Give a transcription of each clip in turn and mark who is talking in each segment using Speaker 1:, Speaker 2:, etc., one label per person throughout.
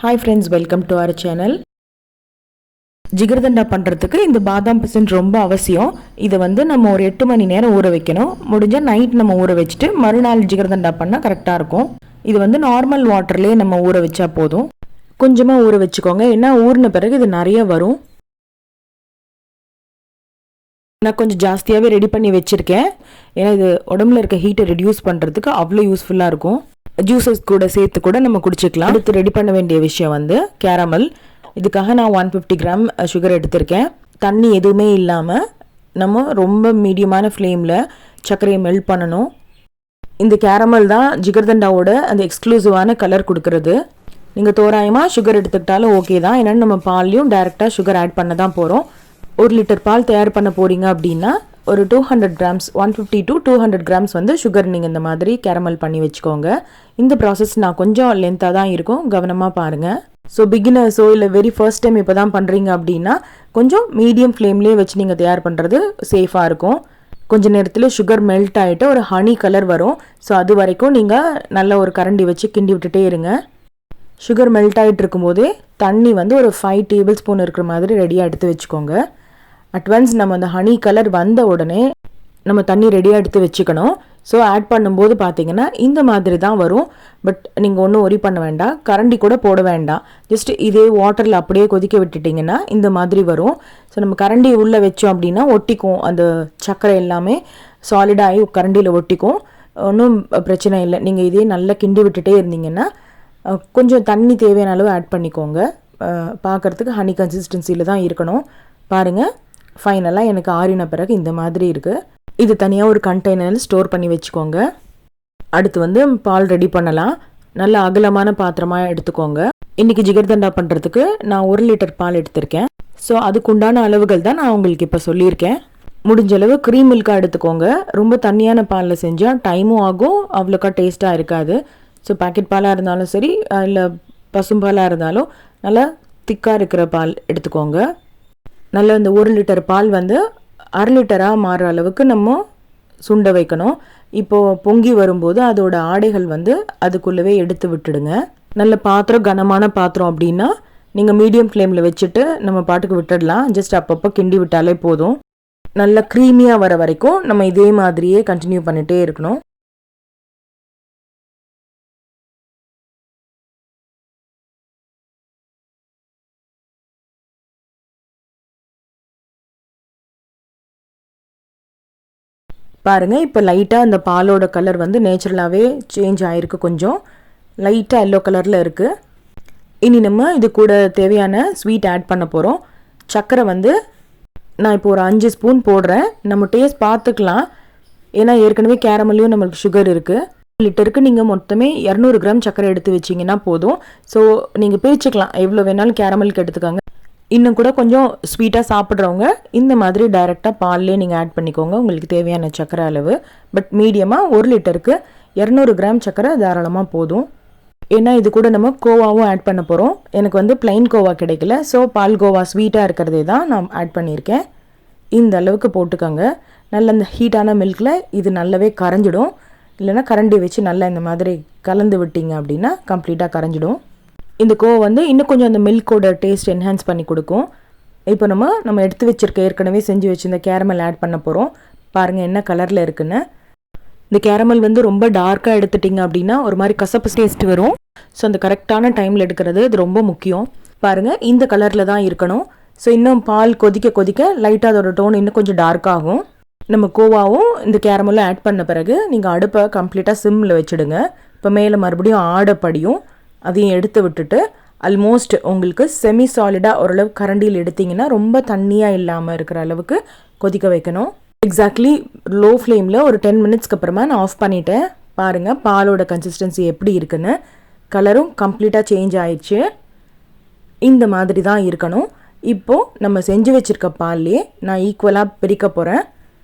Speaker 1: Hi friends, welcome to our channel. Jigarthanda பண்ணுறதுக்கு இந்த பாதாம் பிசின் ரொம்ப அவசியம். இதை வந்து நம்ம ஒரு 8 மணி நேரம் ஊற வைக்கணும். முடிஞ்சால் நைட் நம்ம ஊற வச்சுட்டு மறுநாள் ஜிகர்தண்டா பண்ணால் கரெக்டாக இருக்கும். இது வந்து நார்மல் வாட்டர்லேயே நம்ம ஊற வச்சா போதும். கொஞ்சமாக ஊற வச்சுக்கோங்க, ஏன்னா ஊறின பிறகு இது நிறைய வரும். நான் கொஞ்சம் ஜாஸ்தியாகவே ரெடி பண்ணி வச்சுருக்கேன், ஏன்னா இது உடம்புல இருக்க ஹீட்டை ரெடியூஸ் பண்ணுறதுக்கு அவ்வளோ யூஸ்ஃபுல்லாக இருக்கும். ஜூஸஸ் கூட சேர்த்து கூட நம்ம குடிச்சிக்கலாம். அடுத்து ரெடி பண்ண வேண்டிய விஷயம் வந்து கேரமல். இதுக்காக நான் 150 கிராம் சுகர் எடுத்திருக்கேன். தண்ணி எதுவுமே இல்லாமல் நம்ம ரொம்ப மீடியமான ஃப்ளேமில் சர்க்கரையை மெல்ட் பண்ணணும். இந்த கேரமல் தான் ஜிகர்தண்டாவோட அந்த எக்ஸ்க்ளூசிவான கலர் கொடுக்கறது. நீங்கள் தோராயமாக சுகர் எடுத்துக்கிட்டாலும் ஓகே தான், ஏன்னா நம்ம பால்லையும் டைரெக்டாக சுகர் ஆட் பண்ண தான் போகிறோம். 1 லிட்டர் பால் தயார் பண்ண போகிறீங்க அப்படின்னா ஒரு 200 கிராம்ஸ் 150 to 200 கிராம்ஸ் வந்து சுகர் நீங்கள் இந்த மாதிரி கேரமல் பண்ணி வச்சுக்கோங்க. இந்த ப்ராசஸ் நான் கொஞ்சம் லென்த்தாக தான் இருக்கும், கவனமாக பாருங்கள். ஸோ பிகினர்ஸோ இல்லை வெரி ஃபர்ஸ்ட் டைம் இப்போ தான் பண்ணுறீங்க அப்படின்னா கொஞ்சம் மீடியம் ஃப்ளேம்லேயே வச்சு நீங்கள் தயார் பண்ணுறது சேஃபாக இருக்கும். கொஞ்சம் நேரத்தில் சுகர் மெல்ட் ஆகிட்டு ஒரு ஹனி கலர் வரும். ஸோ அது வரைக்கும் நீங்கள் நல்ல ஒரு கரண்டி வச்சு கிண்டி விட்டுட்டே இருங்க. சுகர் மெல்ட் ஆகிட்டு இருக்கும்போதே தண்ணி வந்து ஒரு 5 டேபிள் ஸ்பூன் இருக்கிற மாதிரி ரெடியாக எடுத்து வச்சுக்கோங்க. அட்வான்ஸ் நம்ம அந்த ஹனி கலர் வந்த உடனே நம்ம தண்ணி ரெடியாக எடுத்து வச்சுக்கணும். ஸோ ஆட் பண்ணும்போது பார்த்தீங்கன்னா இந்த மாதிரி தான் வரும். பட் நீங்கள் ஒன்றும் ஒரி பண்ண வேண்டாம், கரண்டி கூட போட வேண்டாம். ஜஸ்ட் இதே வாட்டரில் அப்படியே கொதிக்க விட்டுட்டிங்கன்னா இந்த மாதிரி வரும். ஸோ நம்ம கரண்டி உள்ளே வச்சோம் அப்படின்னா ஒட்டிக்கும், அந்த சர்க்கரை எல்லாமே சாலிடாகி கரண்டியில் ஒட்டிக்கும். ஒன்றும் பிரச்சனை இல்லை. நீங்கள் இதே நல்லா கிண்டி விட்டுட்டே இருந்தீங்கன்னா கொஞ்சம் தண்ணி தேவையான அளவு ஆட் பண்ணிக்கோங்க. பார்க்குறதுக்கு ஹனி கன்சிஸ்டன்சியில் தான் இருக்கணும். பாருங்கள், ஃபைனலாக எனக்கு ஆறின பிறகு இந்த மாதிரி இருக்குது. இது தனியாக ஒரு கண்டெய்னரில் ஸ்டோர் பண்ணி வச்சுக்கோங்க. அடுத்து வந்து பால் ரெடி பண்ணலாம். நல்ல அகலமான பாத்திரமாக எடுத்துக்கோங்க. இன்றைக்கி ஜிகர்தண்டா பண்ணுறதுக்கு நான் 1 லிட்டர் பால் எடுத்திருக்கேன். ஸோ அதுக்குண்டான அளவுகள் தான் நான் உங்களுக்கு இப்போ சொல்லியிருக்கேன். முடிஞ்ச அளவு க்ரீம் மில்காக எடுத்துக்கோங்க. ரொம்ப தண்ணியான பாலில் செஞ்சால் டைமும் ஆகும், அவ்வளோக்கா டேஸ்ட்டாக இருக்காது. ஸோ பாக்கெட் பாலாக இருந்தாலும் சரி, இல்லை பசும்பாலாக இருந்தாலும் நல்லா திக்காக இருக்கிற பால் எடுத்துக்கோங்க. நல்ல இந்த 1 லிட்டர் பால் வந்து 1/2 லிட்டராக மாறுற அளவுக்கு நம்ம சுண்ட வைக்கணும். இப்போது பொங்கி வரும்போது அதோட ஆடைகள் வந்து அதுக்குள்ளவே எடுத்து விட்டுடுங்க. நல்ல பாத்திரம், கனமான பாத்திரம் அப்படின்னா நீங்கள் மீடியம் ஃப்ளேமில் வச்சுட்டு நம்ம பாட்டுக்கு விட்டுடலாம். ஜஸ்ட் அப்பப்போ கிண்டி விட்டாலே போதும். நல்லா க்ரீமியாக வர வரைக்கும் நம்ம இதே மாதிரியே கண்டினியூ பண்ணிகிட்டே இருக்கணும். பாருங்கள், இப்போ லைட்டாக அந்த பாலோட கலர் வந்து நேச்சுரலாகவே சேஞ்ச் ஆகிருக்கு. கொஞ்சம் லைட்டாக எல்லோ கலரில் இருக்குது. இனி நம்ம இது கூட தேவையான ஸ்வீட் ஆட் பண்ண போகிறோம். சர்க்கரை வந்து நான் இப்போ ஒரு 5 ஸ்பூன் போடுறேன். நம்ம டேஸ்ட் பார்த்துக்கலாம், ஏன்னா ஏற்கனவே கேரமல்லையும் நம்மளுக்கு சுகர் இருக்குது. லிட்டருக்கு நீங்கள் மொத்தமே 200 கிராம் சர்க்கரை எடுத்து வச்சிங்கன்னா போதும். ஸோ நீங்கள் பிரிச்சுக்கலாம், எவ்வளோ வேணாலும் கேரமலுக்கு எடுத்துக்காங்க. இன்னும் கூட கொஞ்சம் ஸ்வீட்டாக சாப்பிட்றவங்க இந்த மாதிரி டைரெக்டாக பால்லே நீங்கள் ஆட் பண்ணிக்கோங்க, உங்களுக்கு தேவையான சர்க்கரை அளவு. பட் மீடியமாக 1 லிட்டருக்கு 200 கிராம் சர்க்கரை தாராளமாக போதும். ஏன்னா இது கூட நம்ம கோவாவும் ஆட் பண்ண போகிறோம். எனக்கு வந்து பிளைன் கோவா கிடைக்கல, ஸோ பால் கோவா ஸ்வீட்டாக இருக்கிறதே தான் நான் ஆட் பண்ணியிருக்கேன். இந்த அளவுக்கு போட்டுக்கோங்க. நல்ல இந்த ஹீட்டான மில்கில் இது நல்லாவே கரைஞ்சிடும். இல்லைனா கரண்டி வச்சு நல்லா இந்த மாதிரி கலந்து விட்டீங்க அப்படின்னா கம்ப்ளீட்டாக கரைஞ்சிடும். இந்த கோவா வந்து இன்னும் கொஞ்சம் அந்த மில்கோட டேஸ்ட் என்ஹான்ஸ் பண்ணி கொடுக்கும். இப்போ நம்ம எடுத்து வச்சுருக்க ஏற்கனவே செஞ்சு வச்சுருந்த கேரமல் ஆட் பண்ண போகிறோம். பாருங்கள் என்ன கலரில் இருக்குன்னு. இந்த கேரமல் வந்து ரொம்ப டார்க்காக எடுத்துட்டிங்க அப்படின்னா ஒரு மாதிரி கசப்பு டேஸ்ட் வரும். ஸோ அந்த கரெக்டான டைமில் எடுக்கிறது இது ரொம்ப முக்கியம். பாருங்கள், இந்த கலரில் தான் இருக்கணும். ஸோ இன்னும் பால் கொதிக்க கொதிக்க லைட்டாக அதோட டோன் இன்னும் கொஞ்சம் டார்க்காகும். நம்ம கோவாவும் இந்த கேரமலும் ஆட் பண்ண பிறகு நீங்கள் அடுப்பை கம்ப்ளீட்டாக சிம்மில் வச்சுடுங்க. இப்போ மேலே மறுபடியும் ஆடப்படியும் அதையும் எடுத்து விட்டுட்டு ஆல்மோஸ்ட் உங்களுக்கு செமி சாலிடாக ஓரளவு கரண்டியில் எடுத்திங்கன்னா ரொம்ப தண்ணியாக இல்லாமல் இருக்கிற அளவுக்கு கொதிக்க வைக்கணும். எக்ஸாக்ட்லி லோ ஃப்ளேமில் ஒரு 10 மினிட்ஸ்க்கு அப்புறமா நான் ஆஃப் பண்ணிவிட்டேன். பாருங்கள் பாலோட கன்சிஸ்டன்சி எப்படி இருக்குன்னு. கலரும் கம்ப்ளீட்டாக சேஞ்ச் ஆயிடுச்சு. இந்த மாதிரி தான் இருக்கணும். இப்போது நம்ம செஞ்சு வச்சுருக்க பால்லையே நான் ஈக்குவலாக பிரிக்க போகிறேன்.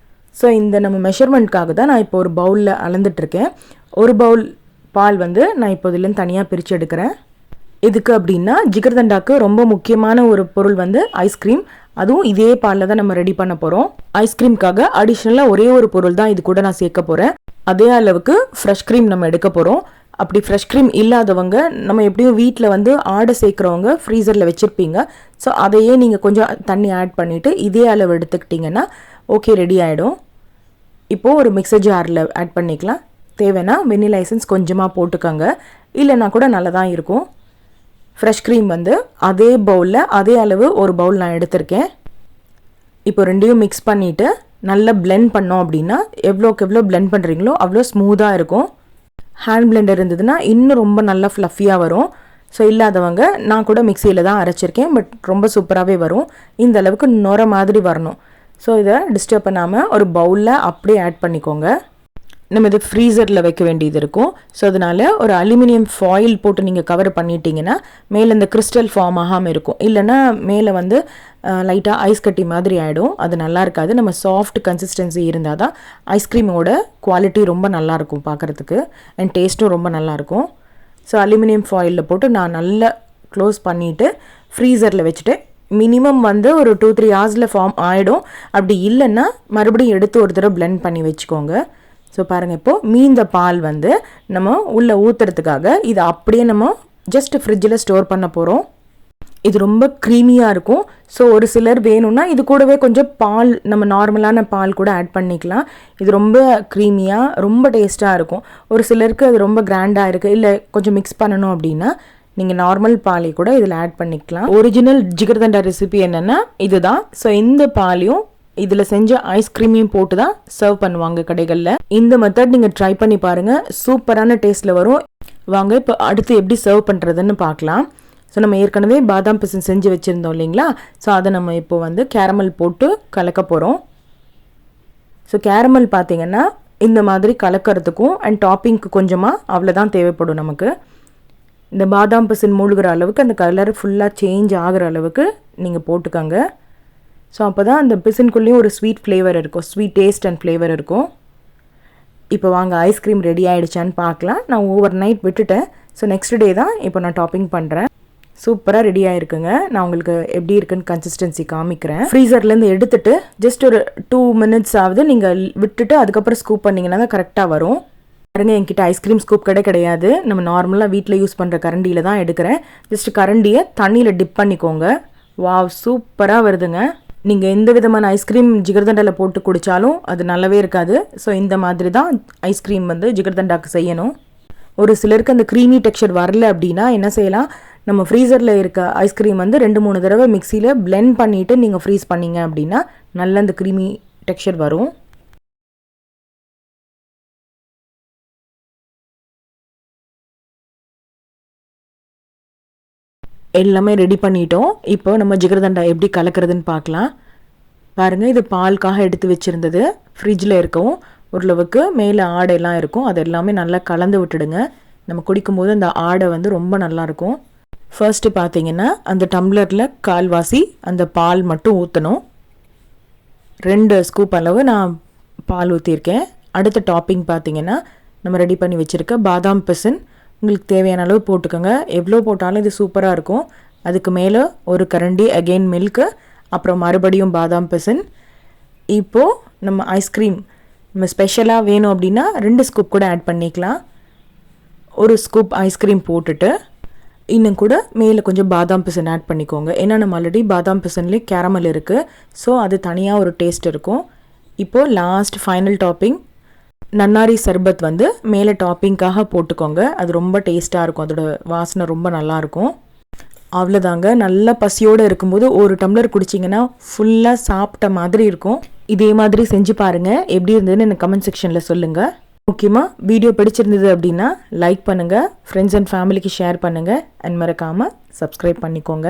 Speaker 1: ஸோ இந்த நம்ம மெஷர்மெண்ட்காக தான் நான் இப்போ ஒரு பவுலில் அளந்துட்டுருக்கேன். ஒரு பவுல் பால் வந்து நான் இப்போ இதுலேருந்து தனியாக பிரித்து எடுக்கிறேன். எதுக்கு அப்படின்னா ஜிகர்தண்டாக்கு ரொம்ப முக்கியமான ஒரு பொருள் வந்து ஐஸ்கிரீம். அதுவும் இதே பாலில் தான் நம்ம ரெடி பண்ண போகிறோம். ஐஸ்கிரீம்காக அடிஷ்னலாக ஒரே ஒரு பொருள் தான் இது கூட நான் சேர்க்க போகிறேன். அதே அளவுக்கு ஃப்ரெஷ் க்ரீம் நம்ம எடுக்க போகிறோம். அப்படி ஃப்ரெஷ் க்ரீம் இல்லாதவங்க நம்ம எப்படியும் வீட்டில் வந்து ஆடை சேர்க்குறவங்க ஃப்ரீசரில் வச்சுருப்பீங்க. ஸோ அதையே நீங்கள் கொஞ்சம் தண்ணி ஆட் பண்ணிவிட்டு இதே அளவு எடுத்துக்கிட்டிங்கன்னா ஓகே, ரெடி ஆகிடும். இப்போது ஒரு மிக்சர் ஜாரில் ஆட் பண்ணிக்கலாம். தேவைன்னா வெண்ணிலா எசன்ஸ் கொஞ்சமாக போட்டுக்கோங்க, இல்லைன்னா கூட நல்லா தான் இருக்கும். ஃப்ரெஷ் க்ரீம் வந்து அதே பவுலில் அதே அளவு ஒரு பவுல் நான் எடுத்திருக்கேன். இப்போ ரெண்டையும் மிக்ஸ் பண்ணிவிட்டு நல்லா பிளெண்ட் பண்ணோம் அப்படின்னா எவ்வளோக்கு எவ்வளோ பிளெண்ட் பண்ணுறீங்களோ அவ்வளோ ஸ்மூத்தாக இருக்கும். ஹேண்ட் பிளெண்டர் இருந்ததுன்னா இன்னும் ரொம்ப நல்லா ஃப்ளஃபியாக வரும். ஸோ இல்லாதவங்க நான் கூட மிக்சியில் தான் அரைச்சிருக்கேன், பட் ரொம்ப சூப்பராகவே வரும். இந்த அளவுக்கு நுர மாதிரி வரணும். ஸோ இதை டிஸ்டர்ப் பண்ணாமல் ஒரு பவுலில் அப்படியே ஆட் பண்ணிக்கோங்க. நம்ம இது ஃப்ரீசரில் வைக்க வேண்டியது இருக்கும். ஸோ அதனால் ஒரு அலுமினியம் ஃபாயில் போட்டு நீங்கள் கவர் பண்ணிட்டீங்கன்னா மேலே இந்த கிறிஸ்டல் ஃபார்ம் ஆகாமல் இருக்கும். இல்லைன்னா மேலே வந்து லைட்டாக ஐஸ் கட்டி மாதிரி ஆகிடும். அது நல்லா இருக்காது. நம்ம சாஃப்ட் கன்சிஸ்டன்சி இருந்தால் தான் ஐஸ்கிரீமோட குவாலிட்டி ரொம்ப நல்லாயிருக்கும் பார்க்குறதுக்கு, அண்ட் டேஸ்ட்டும் ரொம்ப நல்லாயிருக்கும். ஸோ அலுமினியம் ஃபாயிலில் போட்டு நான் நல்லா க்ளோஸ் பண்ணிவிட்டு ஃப்ரீசரில் வச்சுட்டு மினிமம் வந்து ஒரு 2-3 ஹவர்ஸில் ஃபார்ம் ஆகிடும். அப்படி இல்லைன்னா மறுபடியும் எடுத்து ஒரு தடவை பிளெண்ட் பண்ணி வச்சுக்கோங்க. ஸோ பாருங்கள், இப்போது மீந்த பால் வந்து நம்ம உள்ளே ஊற்றுறதுக்காக இதை அப்படியே நம்ம ஜஸ்ட் ஃப்ரிட்ஜில் ஸ்டோர் பண்ண போகிறோம். இது ரொம்ப க்ரீமியாக இருக்கும். ஸோ ஒரு சிலர் வேணும்னா இது கூடவே கொஞ்சம் பால், நம்ம நார்மலான பால் கூட ஆட் பண்ணிக்கலாம். இது ரொம்ப க்ரீமியாக ரொம்ப டேஸ்ட்டாக இருக்கும். ஒரு சிலருக்கு அது ரொம்ப கிராண்டாக இருக்குது, இல்லை கொஞ்சம் மிக்ஸ் பண்ணணும் அப்படின்னா நீங்கள் நார்மல் பாலை கூட இதில் ஆட் பண்ணிக்கலாம். ஒரிஜினல் ஜிகர்தண்டா ரெசிபி என்னென்னா இதுதான். ஸோ இந்த பாலையும் இதில் செஞ்ச ஐஸ்கிரீமையும் போட்டு தான் சர்வ் பண்ணுவாங்க கடைகளில். இந்த மெத்தட் நீங்கள் ட்ரை பண்ணி பாருங்கள், சூப்பரான டேஸ்ட்டில் வரும். வாங்க இப்போ அடுத்து எப்படி சர்வ் பண்ணுறதுன்னு பார்க்கலாம். ஸோ நம்ம ஏற்கனவே பாதாம் பிசின் செஞ்சு வச்சுருந்தோம் இல்லைங்களா? ஸோ அதை நம்ம இப்போ வந்து கேரமல் போட்டு கலக்க போகிறோம். ஸோ கேரமல் பார்த்திங்கன்னா இந்த மாதிரி கலக்கிறதுக்கும் அண்ட் டாப்பிங்க்கு கொஞ்சமாக அவ்வளோதான் தேவைப்படும் நமக்கு. இந்த பாதாம் பிசின் மூழ்கிற அளவுக்கு அந்த கலர் ஃபுல்லாக சேஞ்ச் ஆகிற அளவுக்கு நீங்கள் போட்டுக்கோங்க. ஸோ அப்போ தான் அந்த பிசின்குள்ளேயும் ஒரு ஸ்வீட் ஃப்ளேவர் இருக்கும், ஸ்வீட் டேஸ்ட் அண்ட் ஃப்ளேவர் இருக்கும். இப்போ வாங்க ஐஸ்கிரீம் ரெடி ஆகிடுச்சான்னு பார்க்கலாம். நான் ஓவர் நைட் விட்டுட்டேன். ஸோ நெக்ஸ்ட் டே தான் இப்போ நான் டாப்பிங் பண்ணுறேன். சூப்பராக ரெடி ஆகிருக்குங்க. நான் உங்களுக்கு எப்படி இருக்குன்னு கன்சிஸ்டன்சி காமிக்கிறேன். ஃப்ரீசர்லேருந்து எடுத்துகிட்டு ஜஸ்ட் ஒரு 2 minutes ஆகுது நீங்கள் விட்டுட்டு அதுக்கப்புறம் ஸ்கூப் பண்ணிங்கன்னா தான் கரெக்டாக வரும். பாருங்க, என்கிட்ட ஐஸ்கிரீம் ஸ்கூப் கிடையாது. நம்ம நார்மலாக வீட்டில் யூஸ் பண்ணுற கரண்டியில் தான் எடுக்கிறேன். ஜஸ்ட் கரண்டியை தண்ணியில் டிப் பண்ணிக்கோங்க. வாவ், சூப்பராக வருதுங்க. நீங்கள் எந்த விதமான ஐஸ்கிரீம் ஜிகர்தண்டாவில் போட்டு குடித்தாலும் அது நல்லாவே இருக்காது. ஸோ இந்த மாதிரி தான் ஐஸ்கிரீம் வந்து ஜிகர்தண்டாக்கு செய்யணும். ஒரு சிலருக்கு அந்த க்ரீமி டெக்ஸ்சர் வரல அப்படின்னா என்ன செய்யலாம், நம்ம ஃப்ரீசரில் இருக்க ஐஸ்கிரீம் வந்து 2-3 தடவை மிக்சியில் பிளெண்ட் பண்ணிவிட்டு நீங்கள் ஃப்ரீஸ் பண்ணிங்க அப்படின்னா நல்ல அந்த க்ரீமி டெக்ஸ்சர் வரும். எல்லாமே ரெடி பண்ணிட்டோம். இப்போ நம்ம ஜிகர்தண்டா எப்படி கலக்கிறதுன்னு பார்க்கலாம். பாருங்கள், இது பாலுக்காக எடுத்து வச்சுருந்தது ஃப்ரிட்ஜில் இருக்கவும் ஓரளவுக்கு மேலே ஆடையெல்லாம் இருக்கும். அது எல்லாமே நல்லா கலந்து விட்டுடுங்க. நம்ம குடிக்கும்போது அந்த ஆடை வந்து ரொம்ப நல்லாயிருக்கும். ஃபர்ஸ்ட்டு பார்த்தீங்கன்னா அந்த டம்ளரில் கால்வாசி அந்த பால் மட்டும் ஊற்றணும். 2 ஸ்கூப் அளவு நான் பால் ஊற்றிருக்கேன். அடுத்த டாப்பிங் பார்த்தீங்கன்னா நம்ம ரெடி பண்ணி வச்சுருக்க பாதாம் பிசின் உங்களுக்கு தேவையான அளவு போட்டுக்கோங்க. எவ்வளோ போட்டாலும் இது சூப்பராக இருக்கும். அதுக்கு மேலே ஒரு கரண்டி அகெயின் மில்க்கு, அப்புறம் மறுபடியும் பாதாம் பிசின். இப்போது நம்ம ஐஸ்கிரீம் நம்ம ஸ்பெஷலாக வேணும் அப்படின்னா 2 ஸ்கூப் கூட ஆட் பண்ணிக்கலாம். ஒரு ஸ்கூப் ஐஸ்கிரீம் போட்டுட்டு இன்னும் கூட மேலே கொஞ்சம் பாதாம் பிசின் ஆட் பண்ணிக்கோங்க. ஏன்னா நம்ம ஆல்ரெடி பாதாம் பிசின்லேயே கேரமல் இருக்குது. ஸோ அது தனியாக ஒரு டேஸ்ட் இருக்கும். இப்போது லாஸ்ட் ஃபைனல் டாப்பிங் நன்னாரி சர்பத் வந்து மேலே டாப்பிங்காக போட்டுக்கோங்க. அது ரொம்ப டேஸ்ட்டாக இருக்கும். அதோட வாசனை ரொம்ப நல்லாயிருக்கும். அவ்வளோதாங்க. நல்ல பசியோடு இருக்கும்போது ஒரு டம்ளர் குடிச்சிங்கன்னா ஃபுல்லாக சாப்பிட்ட மாதிரி இருக்கும். இதே மாதிரி செஞ்சு பாருங்கள். எப்படி இருந்ததுன்னு எனக்கு கமெண்ட் செக்ஷனில் சொல்லுங்கள். முக்கியமாக வீடியோ பிடிச்சிருந்தது அப்படின்னா லைக் பண்ணுங்கள், ஃப்ரெண்ட்ஸ் அண்ட் ஃபேமிலிக்கு ஷேர் பண்ணுங்கள், அண்ட் மறக்காமல் சப்ஸ்கிரைப் பண்ணிக்கோங்க.